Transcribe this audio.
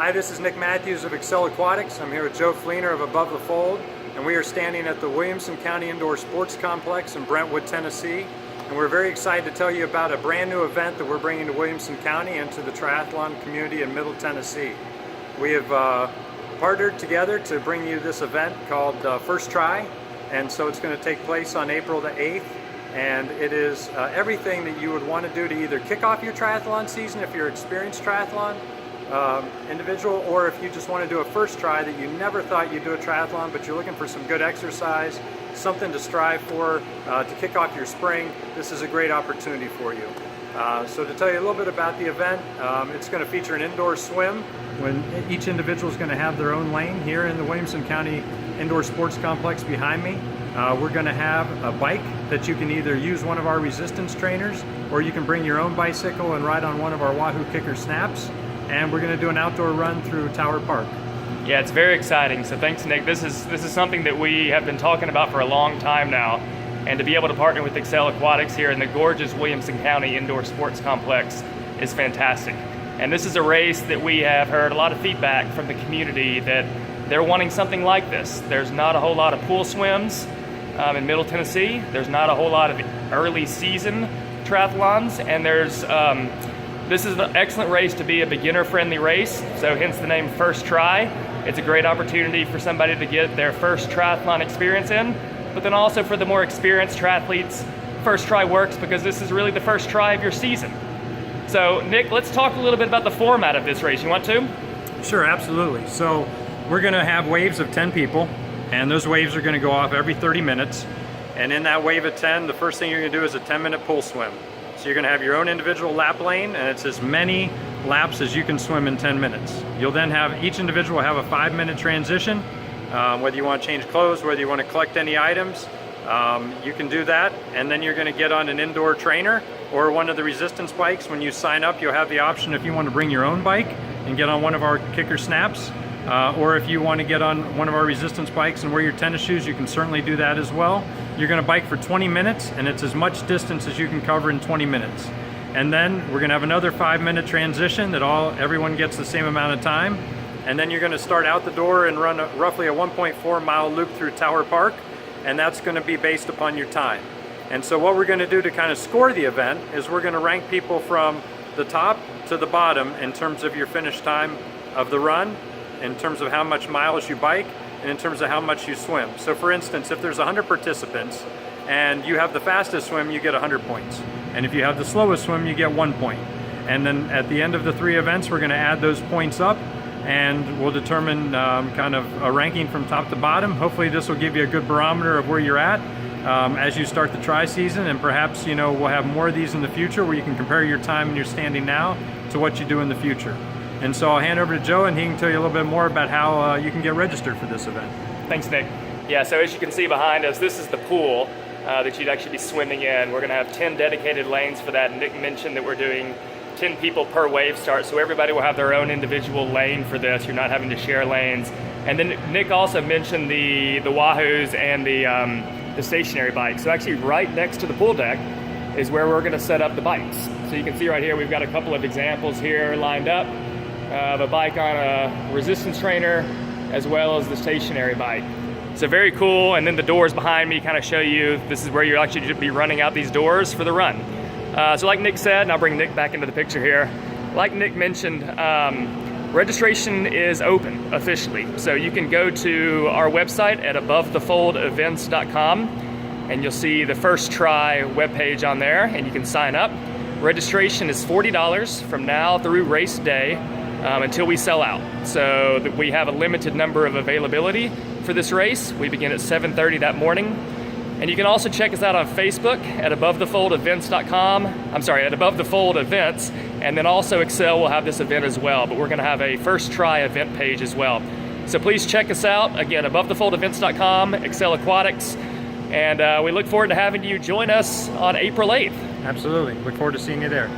Hi, this is Nick Matthews of Excel Aquatics. I'm here with Joe Fleener of Above the Fold, and we are standing at the Williamson County Indoor Sports Complex in Brentwood, Tennessee. And we're very excited to tell you about a brand new event that we're bringing to Williamson County and to the triathlon community in Middle Tennessee. We have partnered together to bring you this event called First Try, and so it's going to take place on April the 8th. And it is everything that you would want to do to either kick off your triathlon season if you're an experienced triathlon individual, or if you just want to do a first try that you never thought you'd do a triathlon, but you're looking for some good exercise, something to strive for to kick off your spring. This is a great opportunity for you. So to tell you a little bit about the event, it's going to feature an indoor swim when each individual is going to have their own lane here in the Williamson County Indoor Sports Complex behind me. We're going to have a bike that you can either use one of our resistance trainers, or you can bring your own bicycle and ride on one of our Wahoo KICKR Snaps. And we're going to do an outdoor run through Tower Park. Yeah, it's very exciting. So thanks, Nick. This is something that we have been talking about for a long time now. And to be able to partner with Excel Aquatics here in the gorgeous Williamson County Indoor Sports Complex is fantastic. And this is a race that we have heard a lot of feedback from the community that they're wanting something like this. There's not a whole lot of pool swims in Middle Tennessee. There's not a whole lot of early season triathlons, and this is an excellent race to be a beginner-friendly race, so hence the name First Try. It's a great opportunity for somebody to get their first triathlon experience in, but then also for the more experienced triathletes, First Try works because this is really the first try of your season. So Nick, let's talk a little bit about the format of this race. You want to? Sure, absolutely. So we're going to have waves of 10 people, and those waves are going to go off every 30 minutes. And in that wave of 10, the first thing you're going to do is a 10-minute pool swim. So you're going to have your own individual lap lane, and it's as many laps as you can swim in 10 minutes. You'll then have, each individual have a 5-minute transition. Whether you want to change clothes, whether you want to collect any items, you can do that. And then you're going to get on an indoor trainer or one of the resistance bikes. When you sign up, you'll have the option if you want to bring your own bike and get on one of our KICKR Snaps. Or if you want to get on one of our resistance bikes and wear your tennis shoes, you can certainly do that as well. You're going to bike for 20 minutes, and it's as much distance as you can cover in 20 minutes. And then we're going to have another 5-minute transition that everyone gets the same amount of time. And then you're going to start out the door and run roughly a 1.4 mile loop through Tower Park, and that's going to be based upon your time. And so what we're going to do to kind of score the event is we're going to rank people from the top to the bottom in terms of your finish time of the run, in terms of how much miles you bike, and in terms of how much you swim. So for instance, if there's 100 participants and you have the fastest swim, you get 100 points. And if you have the slowest swim, you get 1 point. And then at the end of the 3 events, we're going to add those points up, and we'll determine kind of a ranking from top to bottom. Hopefully this will give you a good barometer of where you're at as you start the tri season, and perhaps we'll have more of these in the future where you can compare your time and your standing now to what you do in the future. And so I'll hand over to Joe, and he can tell you a little bit more about how you can get registered for this event. Thanks, Nick. Yeah, so as you can see behind us, this is the pool that you'd actually be swimming in. We're going to have 10 dedicated lanes for that. Nick mentioned that we're doing 10 people per wave start, so everybody will have their own individual lane for this. You're not having to share lanes. And then Nick also mentioned the Wahoos and the stationary bikes. So actually right next to the pool deck is where we're going to set up the bikes. So you can see right here, we've got a couple of examples here lined up. Of a bike on a resistance trainer as well as the stationary bike. So very cool, and then the doors behind me kind of show you this is where you'll actually be running out these doors for the run. So like Nick said, and I'll bring Nick back into the picture here, like Nick mentioned, registration is open officially. So you can go to our website at abovethefoldevents.com, and you'll see the First Try webpage on there, and you can sign up. Registration is $40 from now through race day. Until we sell out. So we have a limited number of availability for this race. We begin at 7:30 that morning. And you can also check us out on Facebook at abovethefoldevents.com. I'm sorry, at Above the Fold Events. And then also Excel will have this event as well, but we're going to have a First Try event page as well. So please check us out. Again, abovethefoldevents.com, Excel Aquatics. And we look forward to having you join us on April 8th. Absolutely. Look forward to seeing you there.